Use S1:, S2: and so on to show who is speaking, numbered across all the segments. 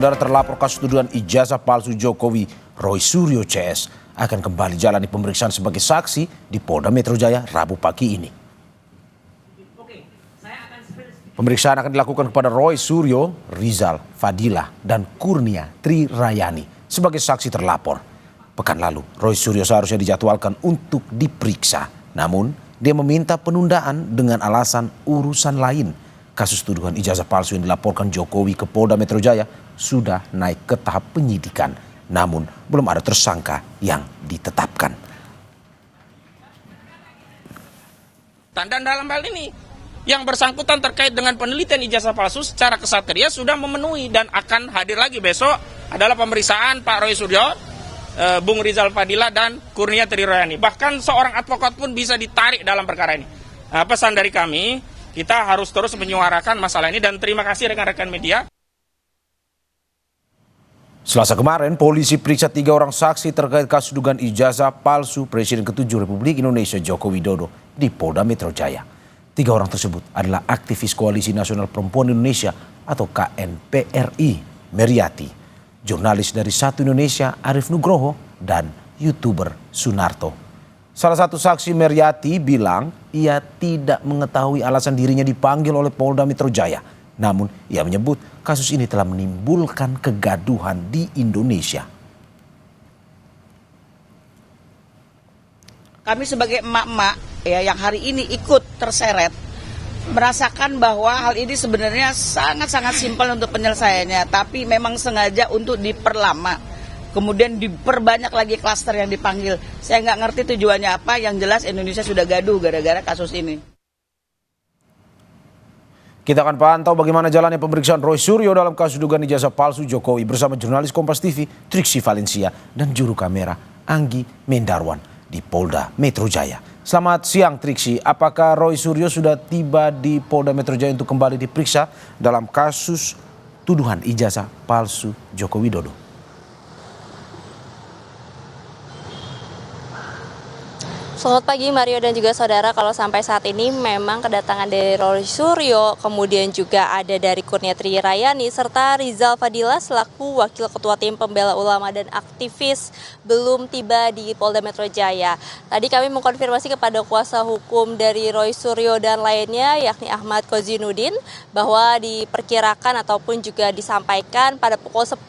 S1: Saudara terlapor kasus tuduhan ijazah palsu Jokowi, Roy Suryo CS, akan kembali jalani pemeriksaan sebagai saksi di Polda Metro Jaya Rabu pagi ini. Pemeriksaan akan dilakukan kepada Roy Suryo, Rizal Fadilah, dan Kurnia Trirayani sebagai saksi terlapor. Pekan lalu, Roy Suryo seharusnya dijadwalkan untuk diperiksa. Namun, dia meminta penundaan dengan alasan urusan lain. Kasus tuduhan ijazah palsu yang dilaporkan Jokowi ke Polda Metro Jaya sudah naik ke tahap penyidikan. Namun, belum ada tersangka yang ditetapkan.
S2: Dan dalam hal ini, yang bersangkutan terkait dengan penelitian ijazah palsu secara kesatria sudah memenuhi dan akan hadir lagi besok adalah pemeriksaan Pak Roy Suryo, Bung Rizal Fadilah, dan Kurnia Trirayani. Bahkan seorang advokat pun bisa ditarik dalam perkara ini. Nah, pesan dari kami, kita harus terus menyuarakan masalah ini dan terima kasih rekan-rekan media.
S1: Selasa kemarin, polisi periksa 3 orang saksi terkait kasus dugaan ijazah palsu Presiden ke-7 Republik Indonesia Joko Widodo di Polda Metro Jaya. 3 orang tersebut adalah aktivis Koalisi Nasional Perempuan Indonesia atau KNPRI, Meriati, jurnalis dari Satu Indonesia Arief Nugroho, dan YouTuber Sunarto. Salah satu saksi Meriati bilang ia tidak mengetahui alasan dirinya dipanggil oleh Polda Metro Jaya. Namun ia menyebut kasus ini telah menimbulkan kegaduhan di Indonesia.
S3: Kami sebagai emak-emak ya yang hari ini ikut terseret merasakan bahwa hal ini sebenarnya sangat-sangat simpel untuk penyelesaiannya, tapi memang sengaja untuk diperlama. Kemudian diperbanyak lagi klaster yang dipanggil. Saya nggak ngerti tujuannya apa, yang jelas Indonesia sudah gaduh gara-gara kasus ini.
S1: Kita akan pantau bagaimana jalannya pemeriksaan Roy Suryo dalam kasus dugaan ijazah palsu Jokowi bersama jurnalis Kompas TV Triksi Valencia dan juru kamera Anggi Mendarwan di Polda Metro Jaya. Selamat siang Triksi, apakah Roy Suryo sudah tiba di Polda Metro Jaya untuk kembali diperiksa dalam kasus tuduhan ijazah palsu Joko Widodo?
S4: Selamat pagi Mario dan juga saudara. Kalau sampai saat ini memang kedatangan dari Roy Suryo, kemudian juga ada dari Kurnia Trirayani serta Rizal Fadilah selaku Wakil Ketua Tim Pembela Ulama dan aktivis belum tiba di Polda Metro Jaya. Tadi kami mengkonfirmasi kepada kuasa hukum dari Roy Suryo dan lainnya yakni Ahmad Kozinudin bahwa diperkirakan ataupun juga disampaikan pada pukul 10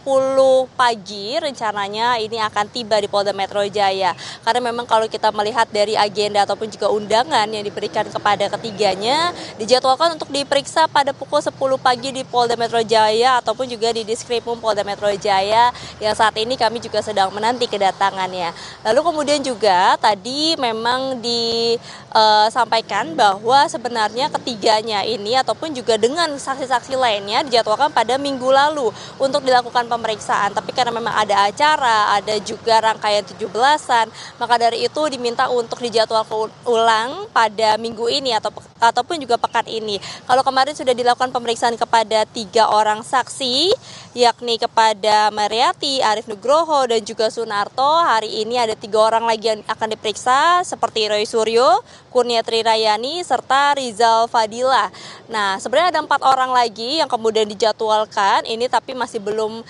S4: pagi rencananya ini akan tiba di Polda Metro Jaya. Karena memang kalau kita melihat dari agenda ataupun juga undangan yang diberikan kepada ketiganya dijadwalkan untuk diperiksa pada pukul 10 pagi di Polda Metro Jaya ataupun juga di Diskrimum Polda Metro Jaya yang saat ini kami juga sedang menanti kedatangannya. Lalu kemudian juga tadi memang disampaikan bahwa sebenarnya ketiganya ini ataupun juga dengan saksi-saksi lainnya dijadwalkan pada minggu lalu untuk dilakukan pemeriksaan. Tapi karena memang ada acara, ada juga rangkaian 17-an, maka dari itu diminta untuk dijadwalkan ulang pada minggu ini ataupun juga pekan ini. Kalau kemarin sudah dilakukan pemeriksaan kepada 3 orang saksi, yakni kepada Meriati, Arief Nugroho, dan juga Sunarto. Hari ini ada 3 orang lagi yang akan diperiksa seperti Roy Suryo, Kurnia Trirayani, serta Rizal Fadilah. Nah, sebenarnya ada 4 orang lagi yang kemudian dijadwalkan ini tapi masih belum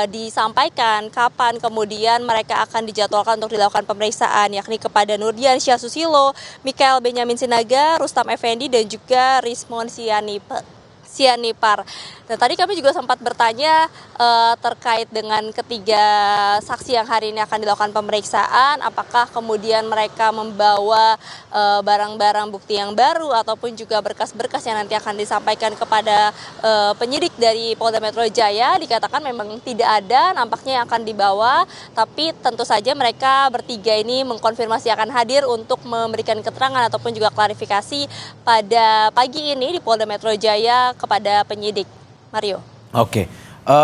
S4: disampaikan kapan kemudian mereka akan dijadwalkan untuk dilakukan pemeriksaan, yakni kepada Nurdian Syah Susilo, Mikael Benyamin Sinaga, Rustam Effendi, dan juga Rismon Sianipar. Nah, tadi kami juga sempat bertanya terkait dengan ketiga saksi yang hari ini akan dilakukan pemeriksaan, apakah kemudian mereka membawa barang-barang bukti yang baru ataupun juga berkas-berkas yang nanti akan disampaikan kepada penyidik dari Polda Metro Jaya. Dikatakan memang tidak ada, nampaknya yang akan dibawa, tapi tentu saja mereka bertiga ini mengkonfirmasi akan hadir untuk memberikan keterangan ataupun juga klarifikasi pada pagi ini di Polda Metro Jaya kepada penyidik. Mario.
S1: Oke,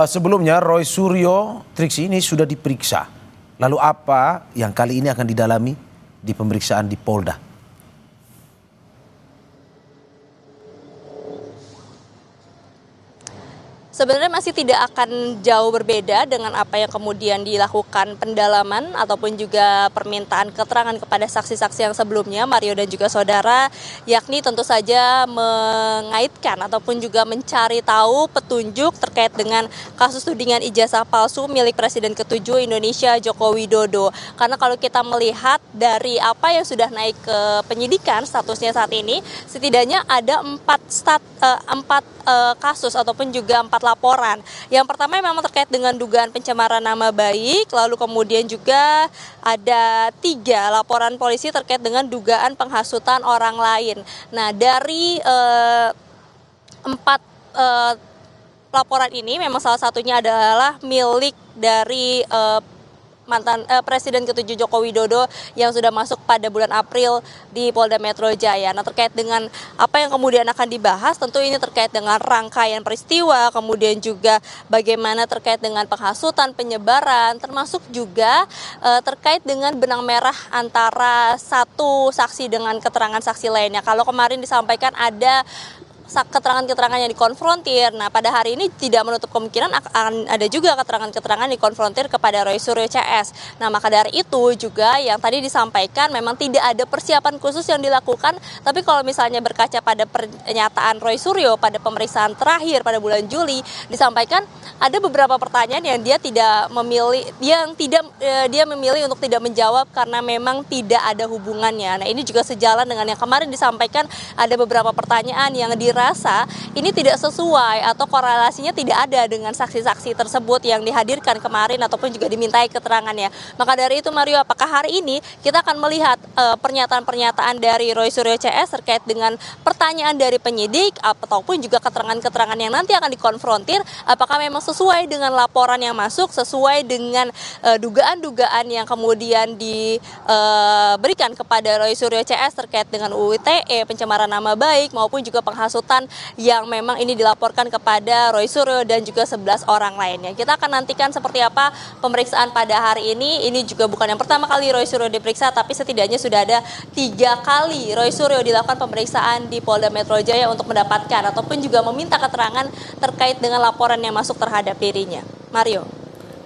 S1: sebelumnya Roy Suryo, Triksi, ini sudah diperiksa. Lalu apa yang kali ini akan didalami di pemeriksaan di Polda?
S4: Sebenarnya masih tidak akan jauh berbeda dengan apa yang kemudian dilakukan pendalaman ataupun juga permintaan keterangan kepada saksi-saksi yang sebelumnya, Mario dan juga saudara, yakni tentu saja mengaitkan ataupun juga mencari tahu petunjuk terkait dengan kasus tudingan ijazah palsu milik Presiden ke-7 Indonesia Joko Widodo. Karena kalau kita melihat dari apa yang sudah naik ke penyidikan statusnya saat ini, setidaknya ada empat kasus ataupun juga 4 laporan. Yang pertama memang terkait dengan dugaan pencemaran nama baik, lalu kemudian juga ada 3 laporan polisi terkait dengan dugaan penghasutan orang lain. Nah, dari 4 laporan ini memang salah satunya adalah milik dari mantan Presiden ke-7 Joko Widodo yang sudah masuk pada bulan April di Polda Metro Jaya. Nah, terkait dengan apa yang kemudian akan dibahas, tentu ini terkait dengan rangkaian peristiwa, kemudian juga bagaimana terkait dengan penghasutan, penyebaran, termasuk juga terkait dengan benang merah antara satu saksi dengan keterangan saksi lainnya. Kalau kemarin disampaikan ada keterangan-keterangan yang dikonfrontir. Nah, pada hari ini tidak menutup kemungkinan akan ada juga keterangan-keterangan dikonfrontir kepada Roy Suryo CS. Nah, maka dari itu juga yang tadi disampaikan memang tidak ada persiapan khusus yang dilakukan, tapi kalau misalnya berkaca pada pernyataan Roy Suryo pada pemeriksaan terakhir pada bulan Juli, disampaikan ada beberapa pertanyaan yang dia memilih untuk tidak menjawab karena memang tidak ada hubungannya. Nah, ini juga sejalan dengan yang kemarin disampaikan, ada beberapa pertanyaan yang dirasa ini tidak sesuai atau korelasinya tidak ada dengan saksi-saksi tersebut yang dihadirkan kemarin ataupun juga dimintai keterangannya. Maka dari itu, Mario, apakah hari ini kita akan melihat pernyataan-pernyataan dari Roy Suryo CS terkait dengan pertanyaan dari penyidik ataupun juga keterangan-keterangan yang nanti akan dikonfrontir, apakah memang sesuai dengan laporan yang masuk, sesuai dengan dugaan-dugaan yang kemudian diberikan kepada Roy Suryo CS terkait dengan UU ITE, pencemaran nama baik maupun juga penghasutan yang memang ini dilaporkan kepada Roy Suryo dan juga 11 orang lainnya. Kita akan nantikan seperti apa pemeriksaan pada hari ini. Ini juga bukan yang pertama kali Roy Suryo diperiksa, tapi setidaknya sudah ada 3 kali Roy Suryo dilakukan pemeriksaan di Polda Metro Jaya untuk mendapatkan ataupun juga meminta keterangan terkait dengan laporan yang masuk terhadap dirinya. Mario.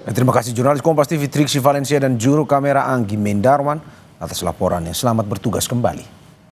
S1: Terima kasih jurnalis Kompas TV Triksi Valencia dan juru kamera Anggi Mendarwan atas laporannya. Selamat bertugas kembali.